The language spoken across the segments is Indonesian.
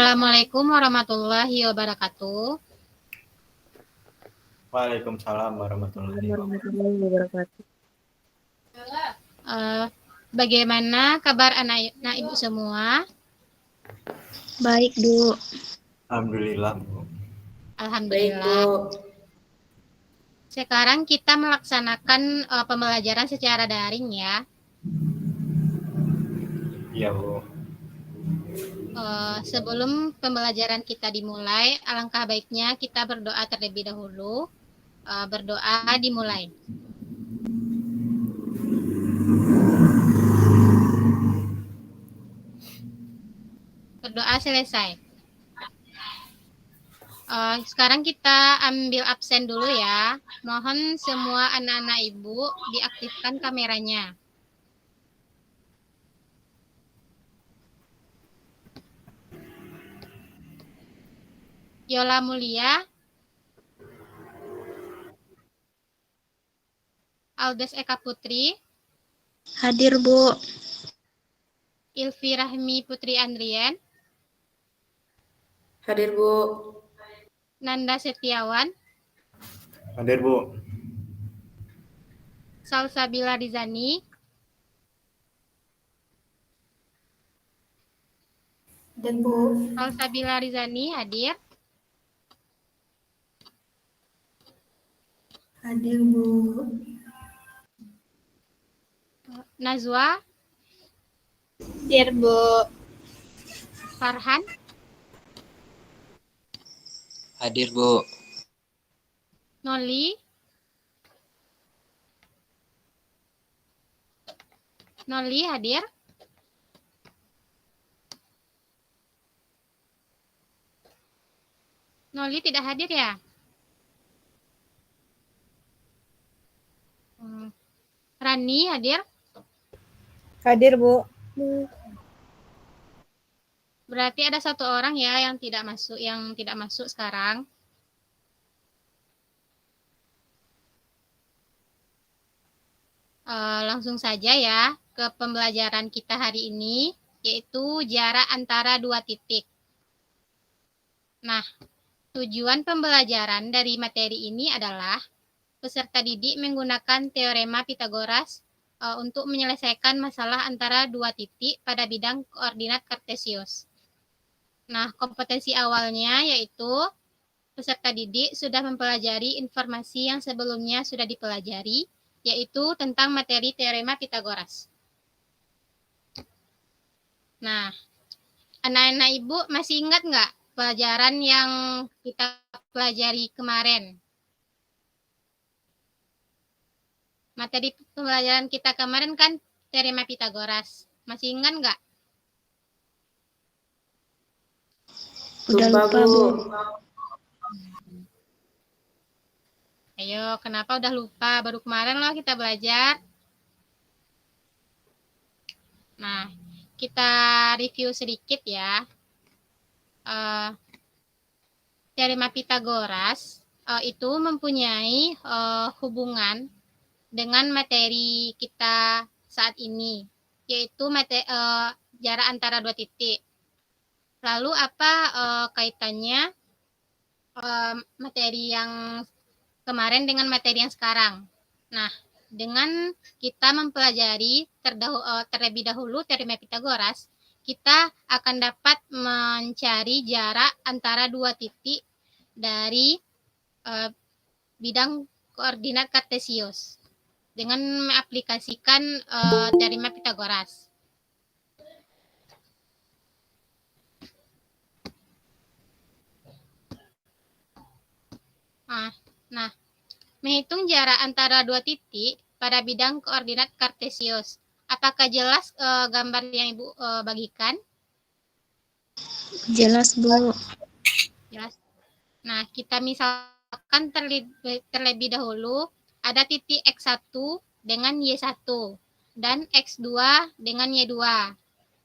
Assalamualaikum warahmatullahi wabarakatuh. Waalaikumsalam warahmatullahi wabarakatuh. Bagaimana kabar anak ibu semua? Baik, Bu. Alhamdulillah, Bu. Alhamdulillah. Baik, Bu. Sekarang kita melaksanakan pembelajaran secara daring ya. Iya, Bu. Sebelum pembelajaran kita dimulai, alangkah baiknya kita berdoa terlebih dahulu. Berdoa dimulai. Berdoa selesai. Sekarang kita ambil absen dulu ya. Mohon semua anak-anak ibu diaktifkan kameranya. Yola Mulia, Albes Eka Putri, hadir, Bu. Ilvi Rahmi Putri Andrian, hadir, Bu. Nanda Setiawan, hadir, Bu. Salsabila Rizani, dan Bu. Salsabila Rizani hadir. Hadir, Bu. Nazwa, hadir, Bu. Farhan, hadir, Bu. Noli, hadir. Noli tidak hadir ya? Rani hadir? Hadir, Bu. Berarti ada satu orang ya yang tidak masuk sekarang. Langsung saja ya ke pembelajaran kita hari ini, yaitu jarak antara dua titik. Nah, tujuan pembelajaran dari materi ini adalah peserta didik menggunakan teorema Pythagoras untuk menyelesaikan masalah antara dua titik pada bidang koordinat kartesius. Nah, kompetensi awalnya yaitu peserta didik sudah mempelajari informasi yang sebelumnya sudah dipelajari, yaitu tentang materi teorema Pythagoras. Nah, anak-anak ibu masih ingat nggak pelajaran yang kita pelajari kemarin? Materi pembelajaran kita kemarin kan teorema Pythagoras. Masih ingat nggak? Udah lupa, Bu. Ayo, kenapa udah lupa? Baru kemarin loh kita belajar. Nah, kita review sedikit ya. Teorema Pythagoras itu mempunyai hubungan dengan materi kita saat ini, yaitu jarak antara dua titik. Lalu apa kaitannya materi yang kemarin dengan materi yang sekarang? Nah, dengan kita mempelajari terlebih dahulu teorema Pythagoras, kita akan dapat mencari jarak antara dua titik dari bidang koordinat kartesius dengan mengaplikasikan teorema Pythagoras. Nah, menghitung jarak antara dua titik pada bidang koordinat kartesius. Apakah jelas gambar yang Ibu bagikan? Jelas, Bu. Jelas. Nah, kita misalkan terlebih dahulu ada titik X1 dengan Y1 dan X2 dengan Y2.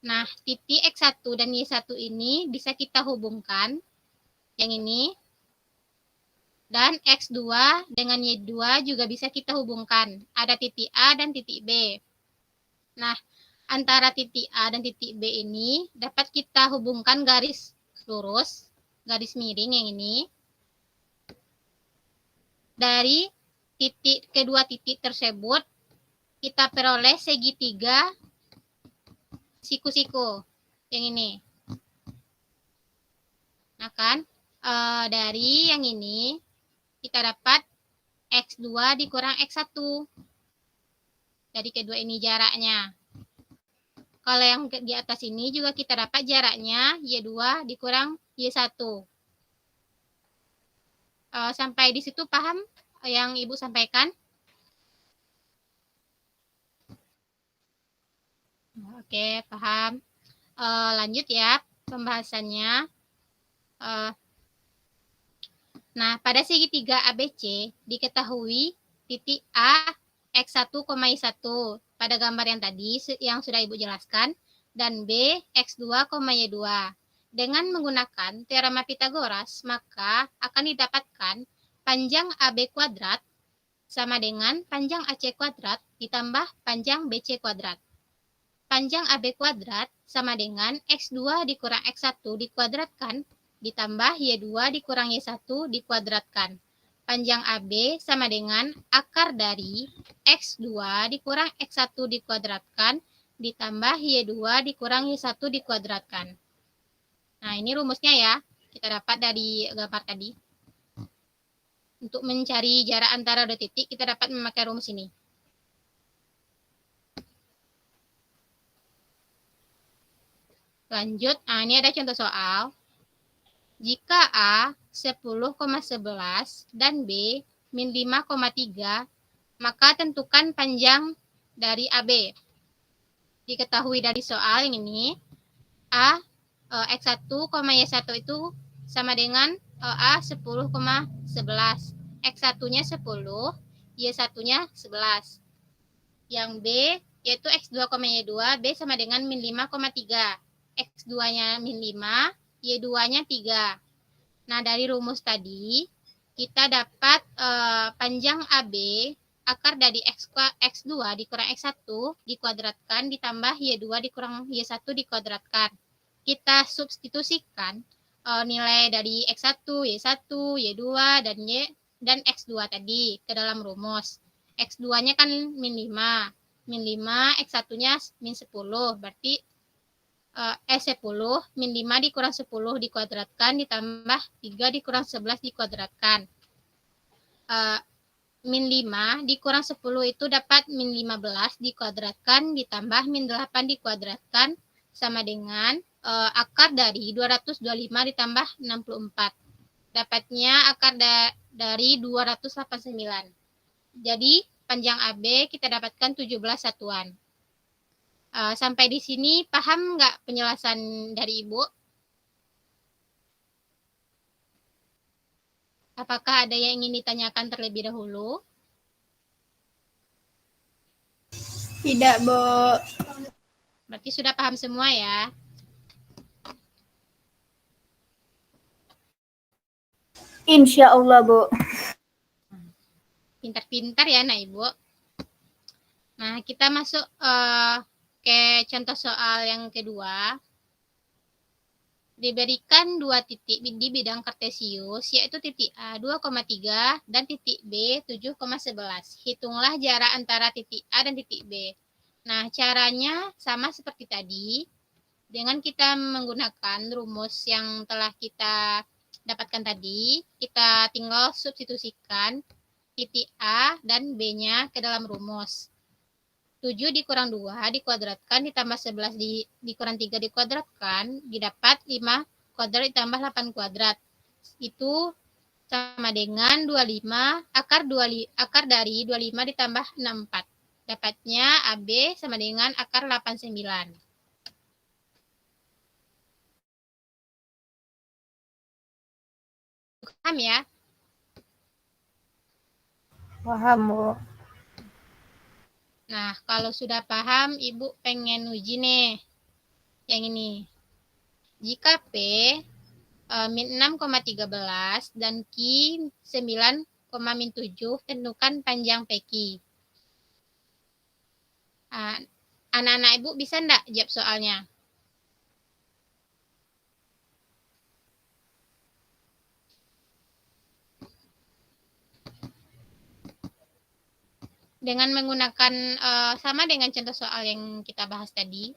Nah, titik X1 dan Y1 ini bisa kita hubungkan yang ini. Dan X2 dengan Y2 juga bisa kita hubungkan. Ada titik A dan titik B. Nah, antara titik A dan titik B ini dapat kita hubungkan garis lurus, garis miring yang ini. Dari kedua titik tersebut, kita peroleh segitiga siku-siku yang ini. Nah kan, dari yang ini kita dapat X2 dikurang X1. Dari kedua ini jaraknya. Kalau yang di atas ini juga kita dapat jaraknya Y2 dikurang Y1. Sampai di situ paham yang Ibu sampaikan? Oke, paham. Lanjut ya pembahasannya. Nah, pada segitiga ABC diketahui titik A X1, Y1 pada gambar yang tadi yang sudah Ibu jelaskan, dan B X2, Y2. Dengan menggunakan teorema Pythagoras, maka akan didapatkan panjang AB kuadrat sama dengan panjang AC kuadrat ditambah panjang BC kuadrat. Panjang AB kuadrat sama dengan X2 dikurang X1 dikuadratkan ditambah Y2 dikurang Y1 dikuadratkan. Panjang AB sama dengan akar dari X2 dikurang X1 dikuadratkan ditambah Y2 dikurang Y1 dikuadratkan. Nah, ini rumusnya ya. Kita dapat dari gambar tadi. Untuk mencari jarak antara dua titik, kita dapat memakai rumus ini. Lanjut, ini ada contoh soal. Jika A 10,11 dan B min 5,3, maka tentukan panjang dari AB. Diketahui dari soal yang ini, A X1, Y1 itu sama dengan A 10,11. X1-nya 10, Y1-nya 11. Yang B yaitu X2, Y2, B sama dengan min 5,3. X2-nya min 5, Y2-nya 3. Nah, dari rumus tadi, kita dapat panjang AB, akar dari X2 dikurang X1 dikuadratkan ditambah Y2 dikurang Y1 dikuadratkan. Kita substitusikan nilai dari X1, Y1, Y2, dan X2 tadi ke dalam rumus. X2-nya kan min 5. Min 5, X1-nya min 10. Berarti 10 min 5 dikurang 10 dikuadratkan ditambah 3 dikurang 11 dikuadratkan. Min 5 dikurang 10 itu dapat min 15 dikuadratkan ditambah min 8 dikuadratkan sama dengan akar dari 225 ditambah 64. Dapatnya akar dari 289. Jadi panjang AB kita dapatkan 17 satuan. Sampai di sini paham nggak penjelasan dari Ibu? Apakah ada yang ingin ditanyakan terlebih dahulu? Tidak, Bu. Berarti sudah paham semua ya? Insya Allah, Bu. Pintar-pintar ya, nah Ibu. Nah, kita masuk ke contoh soal yang kedua. Diberikan dua titik di bidang kartesius, yaitu titik A 2,3 dan titik B 7,11. Hitunglah jarak antara titik A dan titik B. Nah, caranya sama seperti tadi. Dengan kita menggunakan rumus yang telah kita dapatkan tadi, kita tinggal substitusikan titik A dan B-nya ke dalam rumus. 7 dikurang 2 dikuadratkan ditambah 11 dikurang 3 dikuadratkan didapat 5 kuadrat ditambah 8 kuadrat. Itu sama dengan 25 akar dari 25 ditambah 64. Dapatnya AB sama dengan akar 89. Paham ya? Paham, Bu. Nah, kalau sudah paham, Ibu pengen uji nih. Yang ini. Jika P min 6,13 dan Q 9,7, tentukan panjang PQ. Anak-anak Ibu bisa enggak jawab soalnya? dengan menggunakan sama dengan contoh soal yang kita bahas tadi.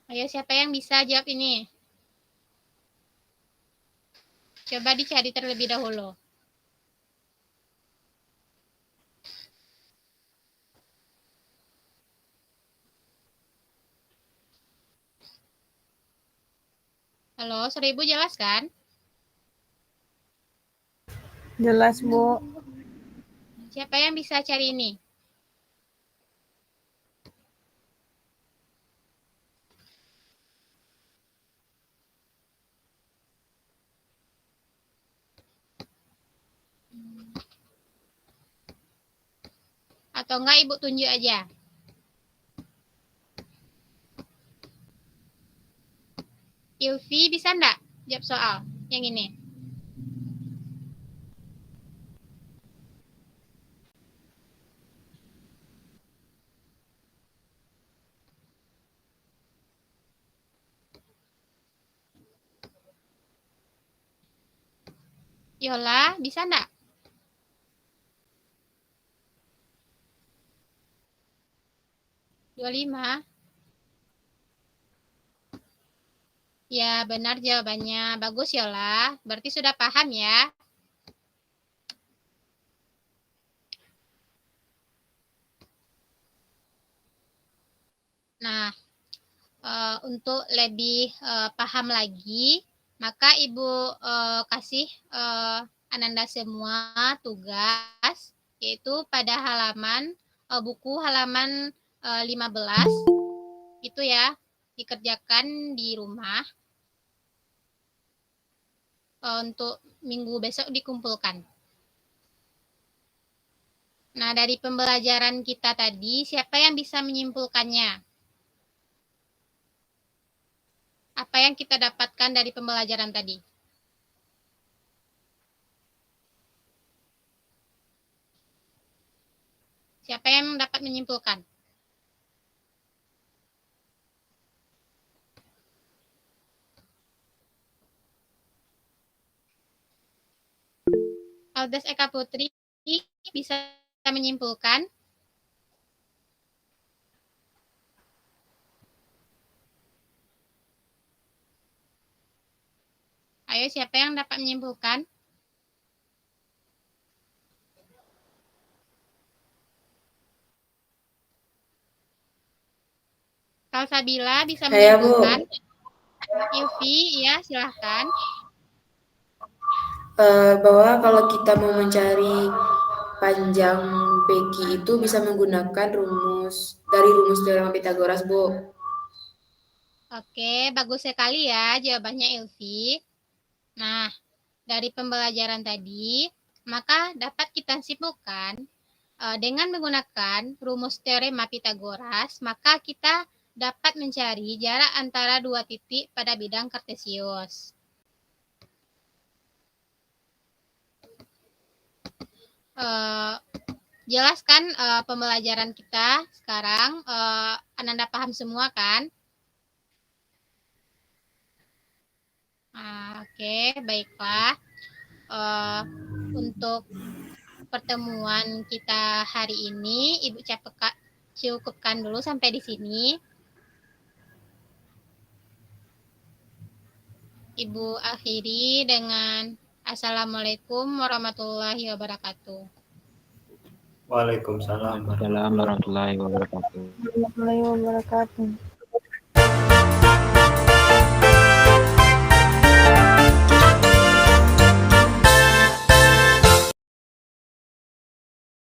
Ayo, siapa yang bisa jawab ini? Coba dicari terlebih dahulu. Halo, 1000 jelas kan? Jelas, Bu. Siapa yang bisa cari ini? Atau enggak Ibu tunjuk aja? Ilvi bisa enggak jawab soal yang ini? Yola, bisa enggak? Lima. Ya, benar jawabannya. Bagus, Yola. Berarti sudah paham ya? Nah, untuk lebih paham lagi, maka Ibu kasih Ananda semua tugas, yaitu pada halaman buku halaman 15, itu ya, dikerjakan di rumah. Untuk minggu besok dikumpulkan. Nah, dari pembelajaran kita tadi, siapa yang bisa menyimpulkannya? Apa yang kita dapatkan dari pembelajaran tadi? Siapa yang dapat menyimpulkan? Aldes Eka Putri bisa menyimpulkan? Ayo, siapa yang dapat menyimpulkan? Salsabila bisa menyimpulkan? Ilvi, ya silahkan. Bahwa kalau kita mau mencari panjang PQ itu bisa menggunakan rumus teorema Pitagoras, Bu. Oke, bagus sekali ya jawabannya Ilvi. Nah, dari pembelajaran tadi, maka dapat kita simpulkan dengan menggunakan rumus teorema Pitagoras, maka kita dapat mencari jarak antara dua titik pada bidang kartesius. Jelaskan pembelajaran kita sekarang, Ananda paham semua kan? Oke, baiklah. Untuk pertemuan kita hari ini, Ibu cukupkan dulu sampai di sini. Ibu akhiri dengan Assalamualaikum warahmatullahi wabarakatuh. Waalaikumsalam Waalaikumsalam warahmatullahi wabarakatuh. Warahmatullahi wabarakatuh.